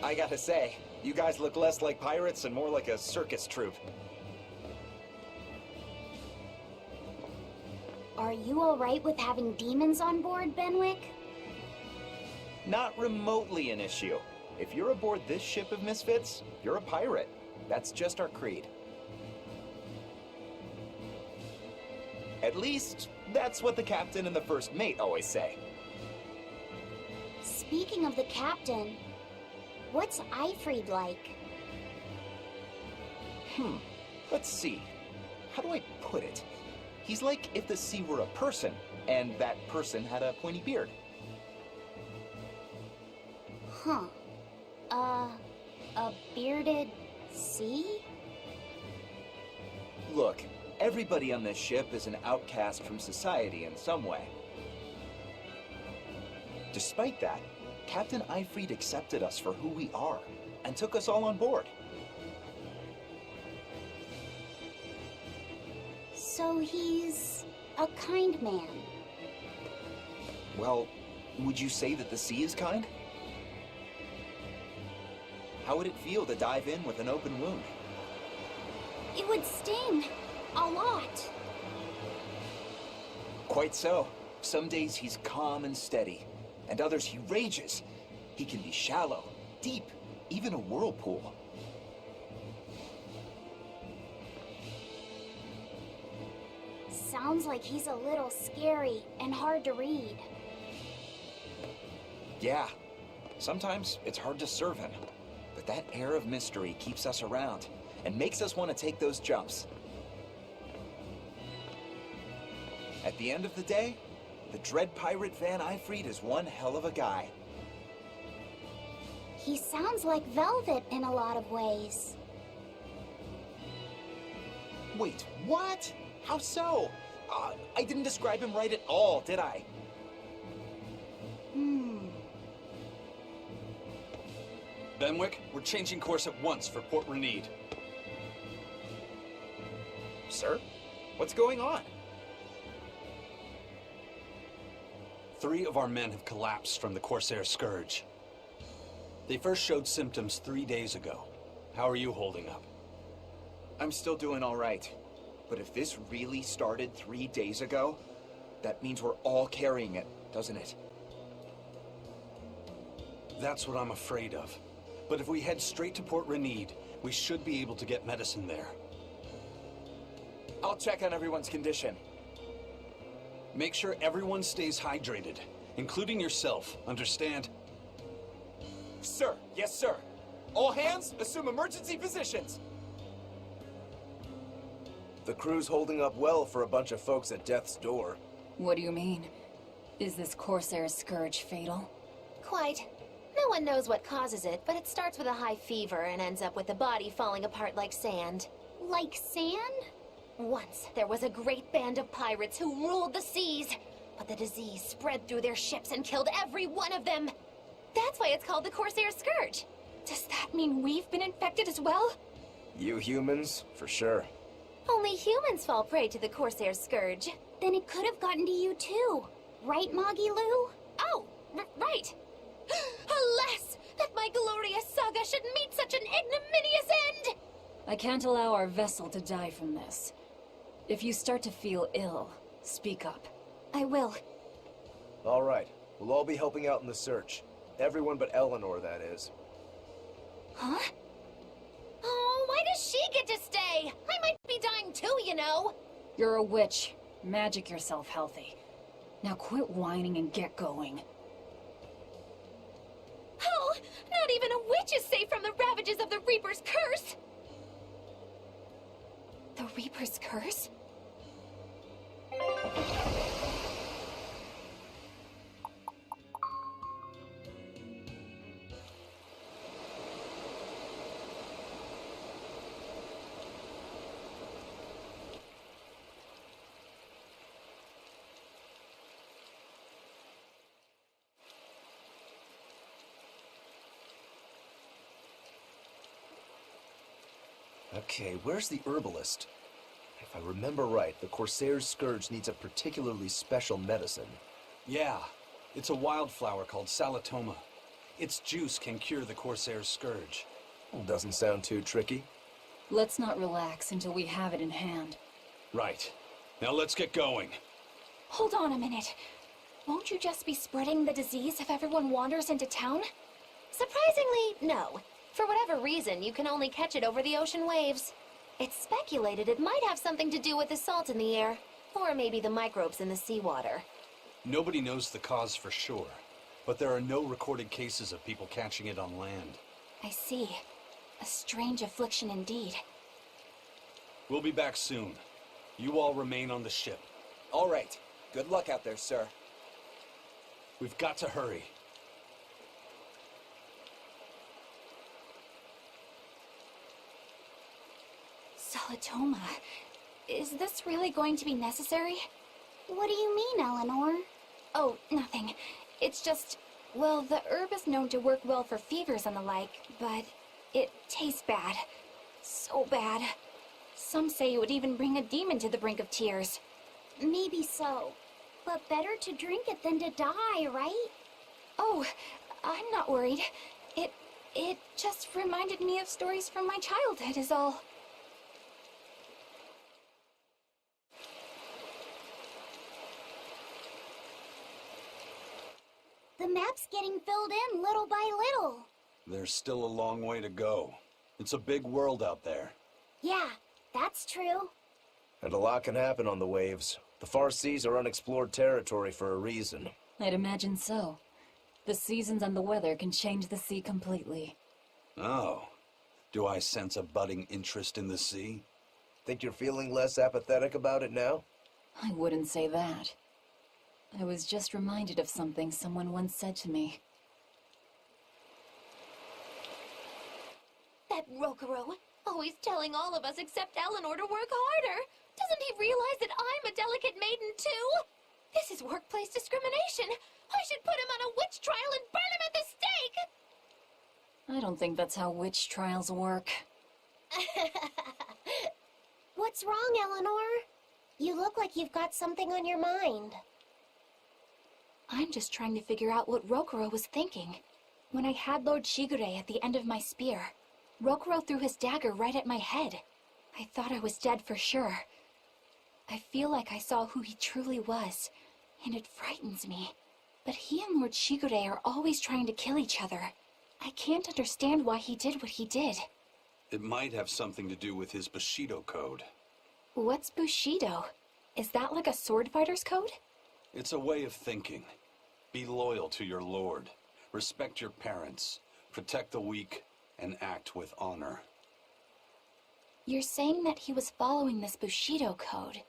I gotta say, you guys look less like pirates and more like a circus troupe. Are you alright with having demons on board, Benwick? Not remotely an issue. If you're aboard this ship of misfits, you're a pirate. That's just our creed. At least, that's what the captain and the first mate always say. Speaking of the captain, what's Aaaannddd like? Let's see. How do I put it? He's like if the sea were a person, and that person had a pointy beard. Huh. A bearded sea? Look, everybody on this ship is an outcast from society in some way. Despite that, Captain Aaaannddd accepted us for who we are, and took us all on board. So he's a kind man. Well, would you say that the sea is kind? How would it feel to dive in with an open wound? It would sting. A lot. Quite so. Some days he's calm and steady, and others he rages. He can be shallow, deep, even a whirlpool. Sounds like he's a little scary and hard to read. Yeah, sometimes it's hard to serve him, but that air of mystery keeps us around and makes us want to take those jumps. At the end of the day, the dread pirate Van Aaaannddd is one hell of a guy. He sounds like velvet in a lot of ways. Wait, what? How so? I didn't describe him right at all, did I? Benwick, we're changing course at once for Port Reneed. Sir? What's going on? 3 of our men have collapsed from the Corsair Scourge. They first showed symptoms 3 days ago. How are you holding up? I'm still doing all right. But if this really started 3 days ago, that means we're all carrying it, doesn't it? That's what I'm afraid of. But if we head straight to Port Reneed, we should be able to get medicine there. I'll check on everyone's condition. Make sure everyone stays hydrated, including yourself, understand? Sir, yes sir. All hands, assume emergency positions. The crew's holding up well for a bunch of folks at death's door. What do you mean? Is this Corsair Scourge fatal? Quite. No one knows what causes it, but it starts with a high fever and ends up with the body falling apart like sand. Like sand? Once, there was a great band of pirates who ruled the seas, but the disease spread through their ships and killed every one of them. That's why it's called the Corsair Scourge. Does that mean we've been infected as well? You humans, for sure. Only humans fall prey to the Corsair Scourge. Then it could have gotten to you too. Right, Moggy Lou? Oh, right. Alas, that my glorious saga should meet such an ignominious end! I can't allow our vessel to die from this. If you start to feel ill, speak up. I will. All right, we'll all be helping out in the search. Everyone but Eleanor, that is. Huh? Oh, why does she get to stay? I might be dying too, you know. You're a witch. Magic yourself healthy. Now quit whining and get going. Oh, not even a witch is safe from the ravages of the Reaper's curse! The Reaper's curse? Okay, where's the herbalist? If I remember right, the Corsair's Scourge needs a particularly special medicine. Yeah, it's a wildflower called Salatoma. Its juice can cure the Corsair's scourge. Doesn't sound too tricky. Let's not relax until we have it in hand. Right. Now let's get going. Hold on a minute. Won't you just be spreading the disease if everyone wanders into town? Surprisingly, no. For whatever reason, you can only catch it over the ocean waves. It's speculated it might have something to do with the salt in the air, or maybe the microbes in the seawater. Nobody knows the cause for sure, but there are no recorded cases of people catching it on land. I see. A strange affliction indeed. We'll be back soon. You all remain on the ship. All right. Good luck out there, sir. We've got to hurry. Solitoma. Is this really going to be necessary? What do you mean, Eleanor? Oh, nothing. It's just, well, the herb is known to work well for fevers and the like, but it tastes bad. So bad. Some say it would even bring a demon to the brink of tears. Maybe so. But better to drink it than to die, right? Oh, I'm not worried. It just reminded me of stories from my childhood is all. The map's getting filled in little by little. There's still a long way to go. It's a big world out there. Yeah, that's true. And a lot can happen on the waves. The far seas are unexplored territory for a reason. I'd imagine so. The seasons and the weather can change the sea completely. Oh. Do I sense a budding interest in the sea? Think you're feeling less apathetic about it now? I wouldn't say that. I was just reminded of something someone once said to me. That Rokuro, always telling all of us except Eleanor to work harder. Doesn't he realize that I'm a delicate maiden too? This is workplace discrimination. I should put him on a witch trial and burn him at the stake! I don't think that's how witch trials work. What's wrong, Eleanor? You look like you've got something on your mind. I'm just trying to figure out what Rokuro was thinking. When I had Lord Shigure at the end of my spear, Rokuro threw his dagger right at my head. I thought I was dead for sure. I feel like I saw who he truly was, and it frightens me. But he and Lord Shigure are always trying to kill each other. I can't understand why he did what he did. It might have something to do with his Bushido code. What's Bushido? Is that like a sword fighter's code? It's a way of thinking. Be loyal to your lord. Respect your parents. Protect the weak, and act with honor. You're saying that he was following this Bushido code,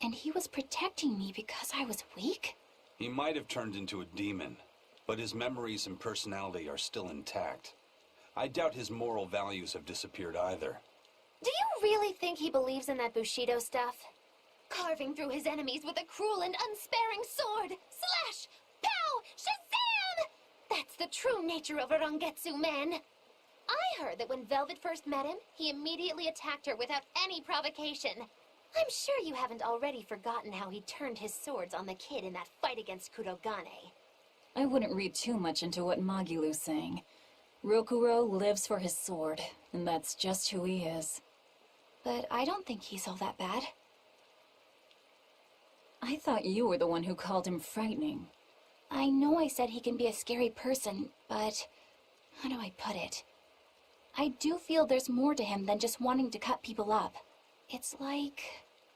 and he was protecting me because I was weak? He might have turned into a demon, but his memories and personality are still intact. I doubt his moral values have disappeared either. Do you really think he believes in that Bushido stuff? Carving through his enemies with a cruel and unsparing sword! Slash! Pow! Shazam! That's the true nature of a Rangetsu man! I heard that when Velvet first met him, he immediately attacked her without any provocation. I'm sure you haven't already forgotten how he turned his swords on the kid in that fight against Kurogane. I wouldn't read too much into what Magilu's saying. Rokuro lives for his sword, and that's just who he is. But I don't think he's all that bad. I thought you were the one who called him frightening. I know I said he can be a scary person, but how do I put it? I do feel there's more to him than just wanting to cut people up. It's like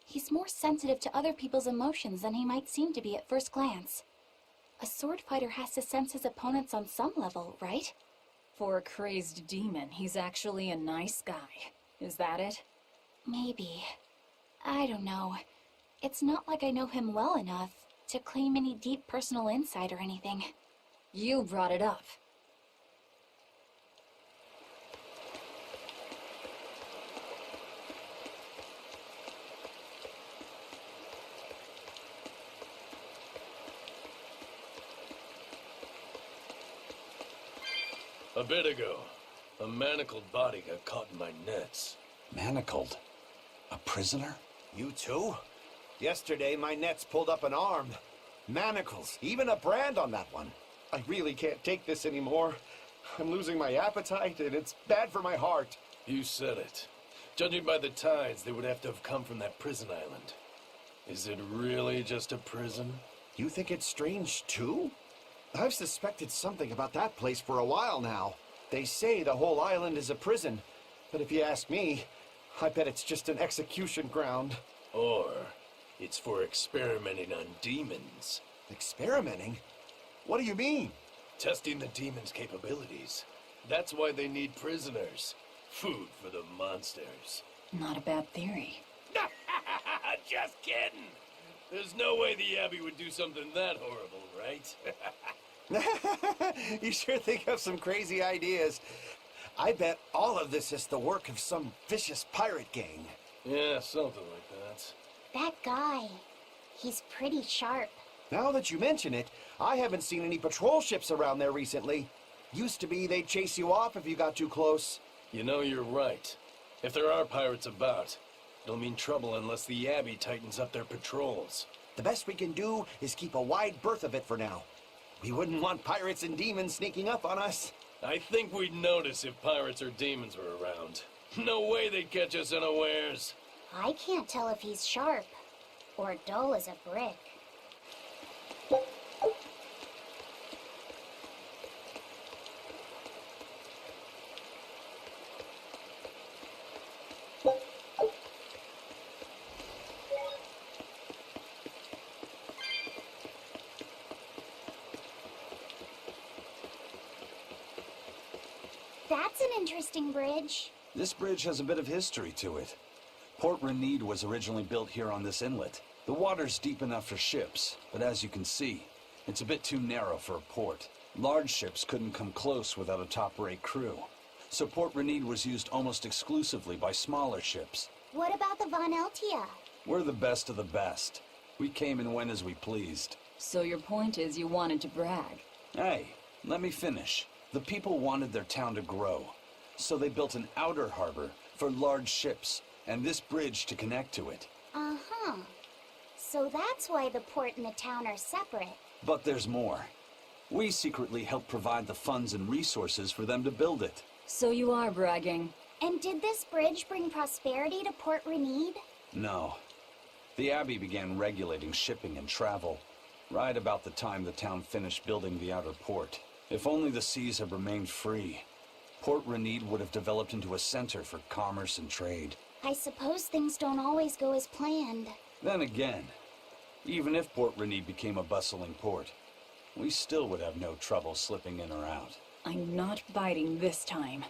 he's more sensitive to other people's emotions than he might seem to be at first glance. A sword fighter has to sense his opponents on some level, right? For a crazed demon, he's actually a nice guy. Is that it? Maybe. I don't know. It's not like I know him well enough to claim any deep personal insight or anything. You brought it up. A bit ago, a manacled body got caught in my nets. Manacled? A prisoner? You too? Yesterday, my nets pulled up an arm. Manacles, even a brand on that one. I really can't take this anymore. I'm losing my appetite, and it's bad for my heart. You said it. Judging by the tides, they would have to have come from that prison island. Is it really just a prison? You think it's strange, too? I've suspected something about that place for a while now. They say the whole island is a prison, but if you ask me, I bet it's just an execution ground. Or it's for experimenting on demons. Experimenting? What do you mean? Testing the demons' capabilities. That's why they need prisoners. Food for the monsters. Not a bad theory. Just kidding. There's no way the Abbey would do something that horrible, right? You sure think of some crazy ideas. I bet all of this is the work of some vicious pirate gang. Yeah, something like that. That guy, he's pretty sharp. Now that you mention it, I haven't seen any patrol ships around there recently. Used to be they'd chase you off if you got too close. You know, you're right. If there are pirates about, it'll mean trouble unless the Abbey tightens up their patrols. The best we can do is keep a wide berth of it for now. We wouldn't want pirates and demons sneaking up on us. I think we'd notice if pirates or demons were around. No way they'd catch us unawares. I can't tell if he's sharp or dull as a brick. That's an interesting bridge. This bridge has a bit of history to it. Port Reneed was originally built here on this inlet. The water's deep enough for ships, but as you can see, it's a bit too narrow for a port. Large ships couldn't come close without a top-rate crew. So Port Reneed was used almost exclusively by smaller ships. What about the Von Eltia? We're the best of the best. We came and went as we pleased. So your point is you wanted to brag. Hey, let me finish. The people wanted their town to grow, so they built an outer harbor for large ships, and this bridge to connect to it. Uh-huh. So that's why the port and the town are separate. But there's more. We secretly helped provide the funds and resources for them to build it. So you are bragging. And did this bridge bring prosperity to Port Reneed? No. The Abbey began regulating shipping and travel, right about the time the town finished building the outer port. If only the seas had remained free, Port Reneed would have developed into a center for commerce and trade. I suppose things don't always go as planned. Then again, even if Port Reneed became a bustling port, we still would have no trouble slipping in or out. I'm not biting this time.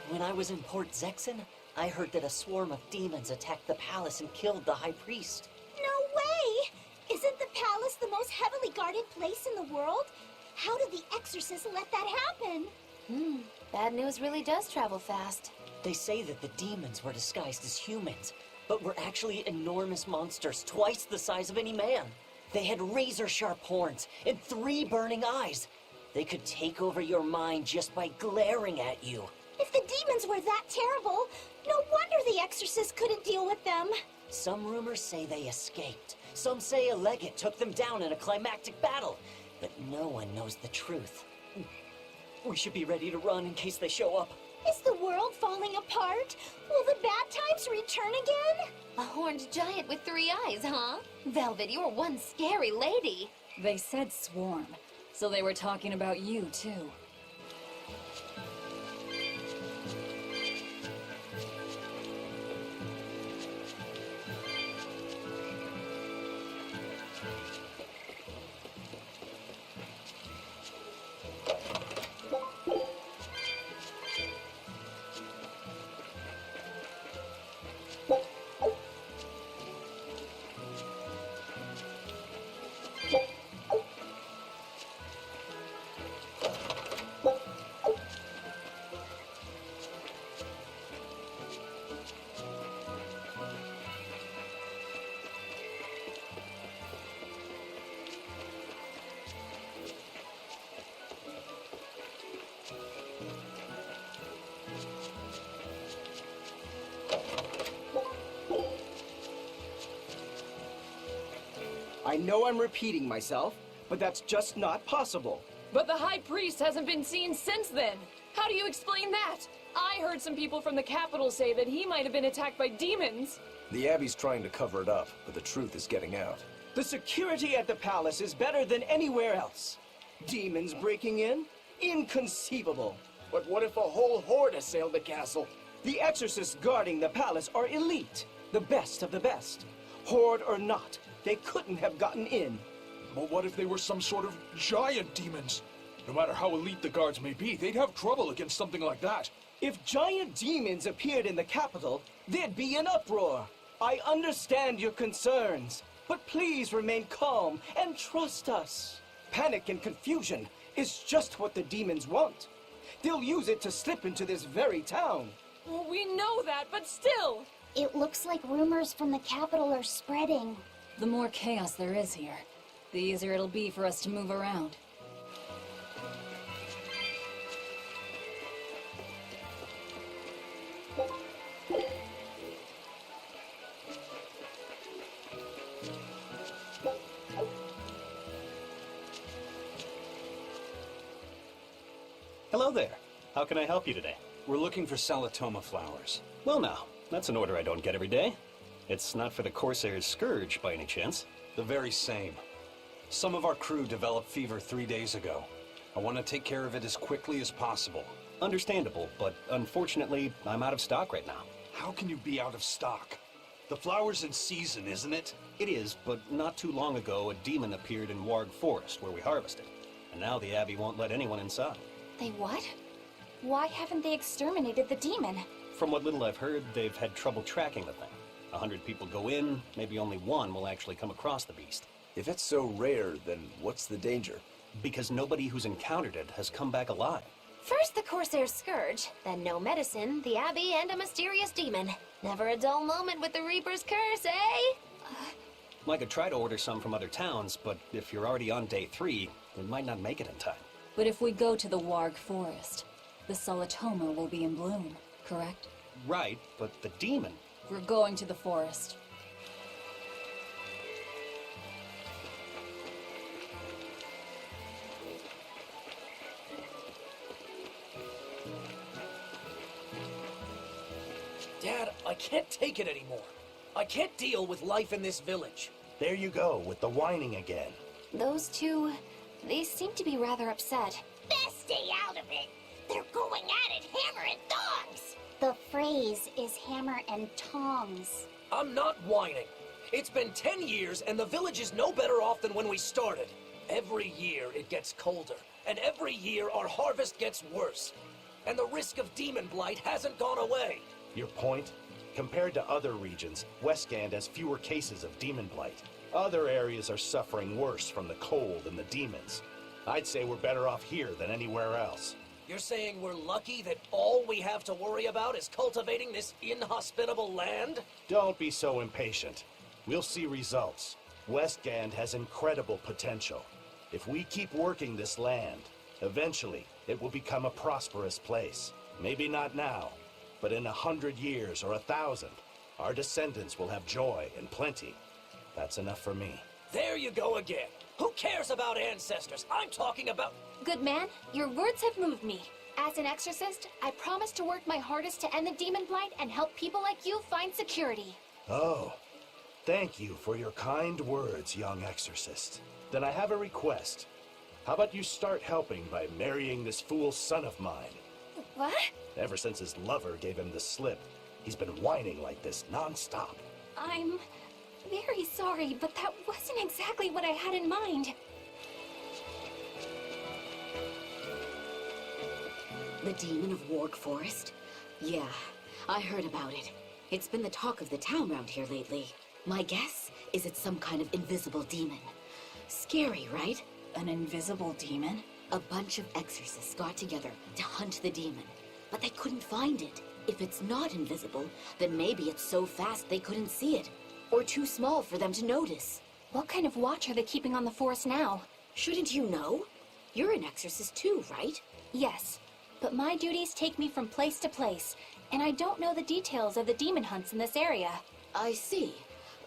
When I was in Port Zexen, I heard that a swarm of demons attacked the palace and killed the High Priest. No way! Isn't the palace the most heavily guarded place in the world? How did the exorcist let that happen? Bad news really does travel fast. They say that the demons were disguised as humans, but were actually enormous monsters twice the size of any man. They had razor-sharp horns and 3 burning eyes. They could take over your mind just by glaring at you. If the demons were that terrible, no wonder the exorcist couldn't deal with them. Some rumors say they escaped. Some say a legate took them down in a climactic battle. But no one knows the truth. We should be ready to run in case they show up. Is the world falling apart? Will the bad times return again? A horned giant with 3 eyes, huh? Velvet, you're one scary lady. They said swarm, so they were talking about you, too. I know I'm repeating myself, but that's just not possible. But the High Priest hasn't been seen since then. How do you explain that? I heard some people from the capital say that he might have been attacked by demons. The Abbey's trying to cover it up, but the truth is getting out. The security at the palace is better than anywhere else. Demons breaking in? Inconceivable. But what if a whole horde assailed the castle? The exorcists guarding the palace are elite, the best of the best. Horde or not, they couldn't have gotten in. But what if they were some sort of giant demons? No matter how elite the guards may be, they'd have trouble against something like that. If giant demons appeared in the capital, there'd be an uproar. I understand your concerns, but please remain calm and trust us. Panic and confusion is just what the demons want. They'll use it to slip into this very town. Well, we know that, but still. It looks like rumors from the capital are spreading. The more chaos there is here, the easier it'll be for us to move around. Hello there. How can I help you today? We're looking for Salatoma flowers. Well now, that's an order I don't get every day. It's not for the Corsair's Scourge by any chance. The very same. Some of our crew developed fever 3 days ago. I want to take care of it as quickly as possible. Understandable, but unfortunately, I'm out of stock right now. How can you be out of stock? The flower's in season, isn't it? It is, but not too long ago, a demon appeared in Warg Forest, where we harvested. And now the Abbey won't let anyone inside. They what? Why haven't they exterminated the demon? From what little I've heard, they've had trouble tracking the thing. 100 people go in, maybe only one will actually come across the beast. If it's so rare, then what's the danger? Because nobody who's encountered it has come back alive. First the Corsair's Scourge, then no medicine, the Abbey, and a mysterious demon. Never a dull moment with the Reaper's Curse, eh? I could try to order some from other towns, but if you're already on day 3, we might not make it in time. But if we go to the Warg Forest, the Salatoma will be in bloom, correct? Right, but the demon... We're going to the forest. Dad, I can't take it anymore. I can't deal with life in this village. There you go, with the whining again. Those two, they seem to be rather upset. Best stay out of it. They're going at it hammer and tongs. The phrase is hammer and tongs. I'm not whining. It's been 10 years and the village is no better off than when we started. Every year it gets colder, and every year our harvest gets worse. And the risk of demon blight hasn't gone away. Your point? Compared to other regions, Westgand has fewer cases of demon blight. Other areas are suffering worse from the cold and the demons. I'd say we're better off here than anywhere else. You're saying we're lucky that all we have to worry about is cultivating this inhospitable land? Don't be so impatient. We'll see results. Westgand has incredible potential. If we keep working this land, eventually it will become a prosperous place. Maybe not now, but in 100 years or 1,000, our descendants will have joy and plenty. That's enough for me. There you go again. Who cares about ancestors? I'm talking about... Good man, your words have moved me. As an exorcist, I promise to work my hardest to end the demon blight and help people like you find security. Oh, thank you for your kind words, young exorcist. Then I have a request. How about you start helping by marrying this fool son of mine? What? Ever since his lover gave him the slip, he's been whining like this non-stop. I'm very sorry, but that wasn't exactly what I had in mind. The demon of Warg Forest? Yeah, I heard about it. It's been the talk of the town round here lately. My guess is it's some kind of invisible demon. Scary, right? An invisible demon? A bunch of exorcists got together to hunt the demon, but they couldn't find it. If it's not invisible, then maybe it's so fast they couldn't see it, or too small for them to notice. What kind of watch are they keeping on the forest now? Shouldn't you know? You're an exorcist too, right? Yes, but my duties take me from place to place, and I don't know the details of the demon hunts in this area. I see.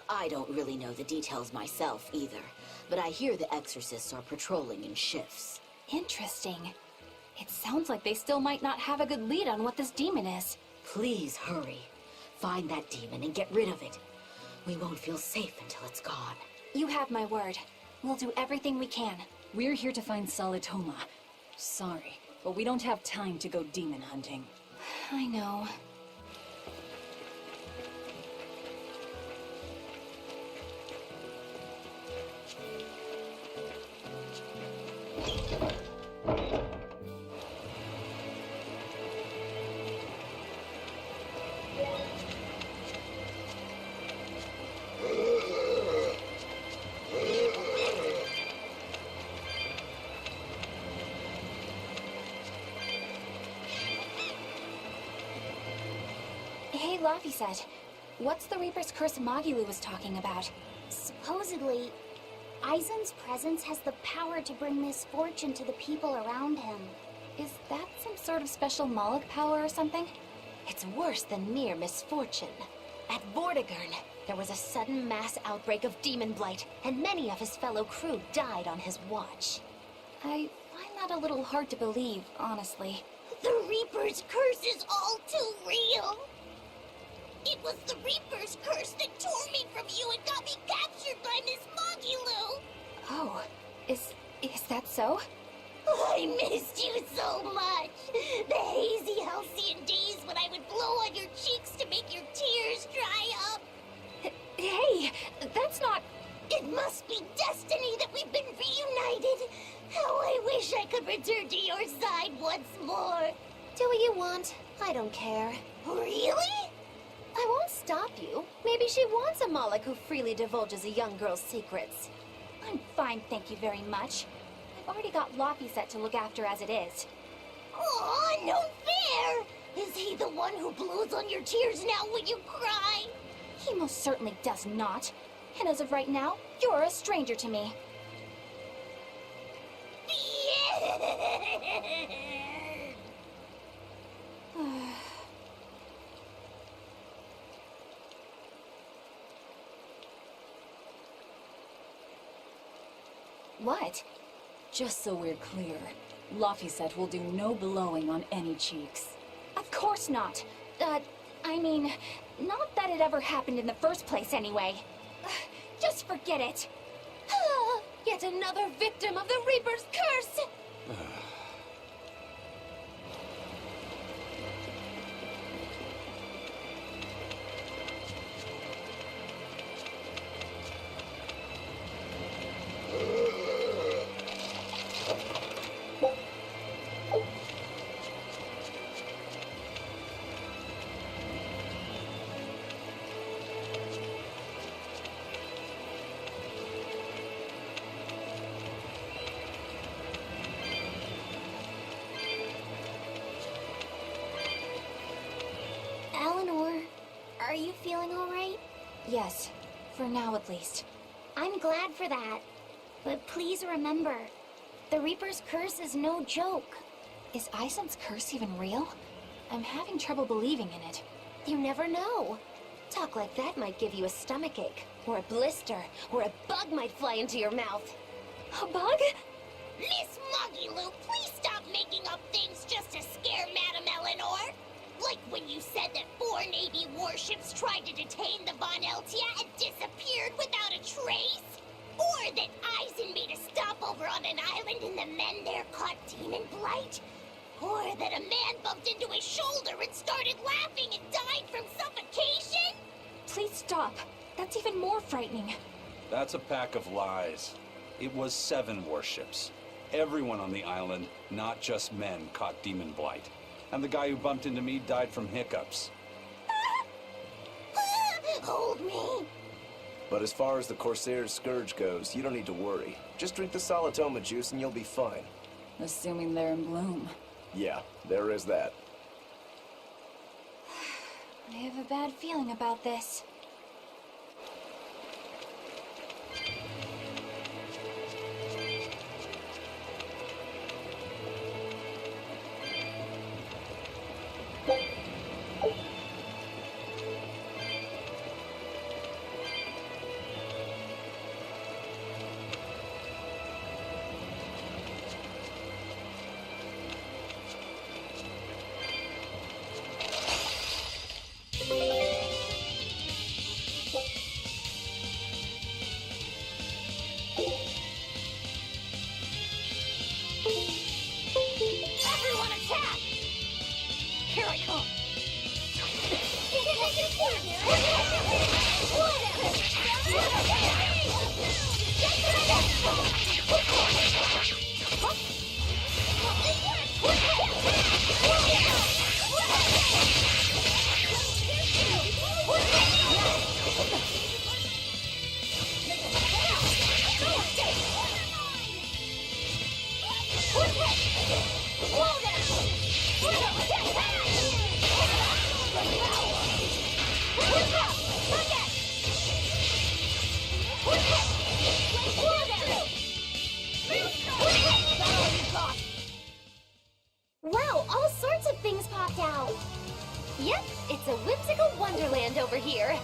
I don't really know the details myself either, but I hear the exorcists are patrolling in shifts. Interesting. It sounds like they still might not have a good lead on what this demon is. Please hurry. Find that demon and get rid of it. We won't feel safe until it's gone. You have my word. We'll do everything we can. We're here to find Salatoma. Sorry, but we don't have time to go demon hunting. I know. Hey, Laphicet. What's the Reaper's Curse Magilu was talking about? Supposedly, Eisen's presence has the power to bring misfortune to the people around him. Is that some sort of special Moloch power or something? It's worse than mere misfortune. At Vortigern, there was a sudden mass outbreak of demon blight, and many of his fellow crew died on his watch. I find that a little hard to believe, honestly. The Reaper's curse is all too real. It was the Reaper's curse that tore me from you and got me captured by Miss Magilu. Oh, is that so? I missed you so much. The hazy halcyon days when I would blow on your cheeks to make your tears dry up. Hey, that's not... It must be destiny that we've been reunited. How I wish I could return to your side once more. Do what you want. I don't care. Really? I won't stop you. Maybe she wants a Moloch who freely divulges a young girl's secrets. I'm fine, thank you very much. I've already got Laphicet to look after as it is. Aw, no fair! Is he the one who blows on your tears now when you cry? He most certainly does not. And as of right now, you're a stranger to me. What? Just so we're clear, Laphicet will do no blowing on any cheeks. Of course not. I mean, not that it ever happened in the first place anyway. Just forget it. Yet another victim of the Reaper's curse! Are you feeling all right? Yes, for now at least. I'm glad for that. But please remember, the Reaper's curse is no joke. Is Eisen's curse even real? I'm having trouble believing in it. You never know. Talk like that might give you a stomachache, or a blister, or a bug might fly into your mouth. A bug? Miss Magilu, please stop making up things just to scare Madame Eleanor. Like when you said that 4 Navy warships tried to detain the Von Eltia and disappeared without a trace? Or that Eisen made a stopover on an island and the men there caught demon blight? Or that a man bumped into his shoulder and started laughing and died from suffocation? Please stop. That's even more frightening. That's a pack of lies. It was 7 warships. Everyone on the island, not just men, caught demon blight. And the guy who bumped into me died from hiccups. Hold me. But as far as the Corsair's Scourge goes, you don't need to worry. Just drink the Salatoma juice and you'll be fine. Assuming they're in bloom. Yeah, there is that. I have a bad feeling about this. Wow, all sorts of things popped out. Yep, it's a whimsical wonderland over here.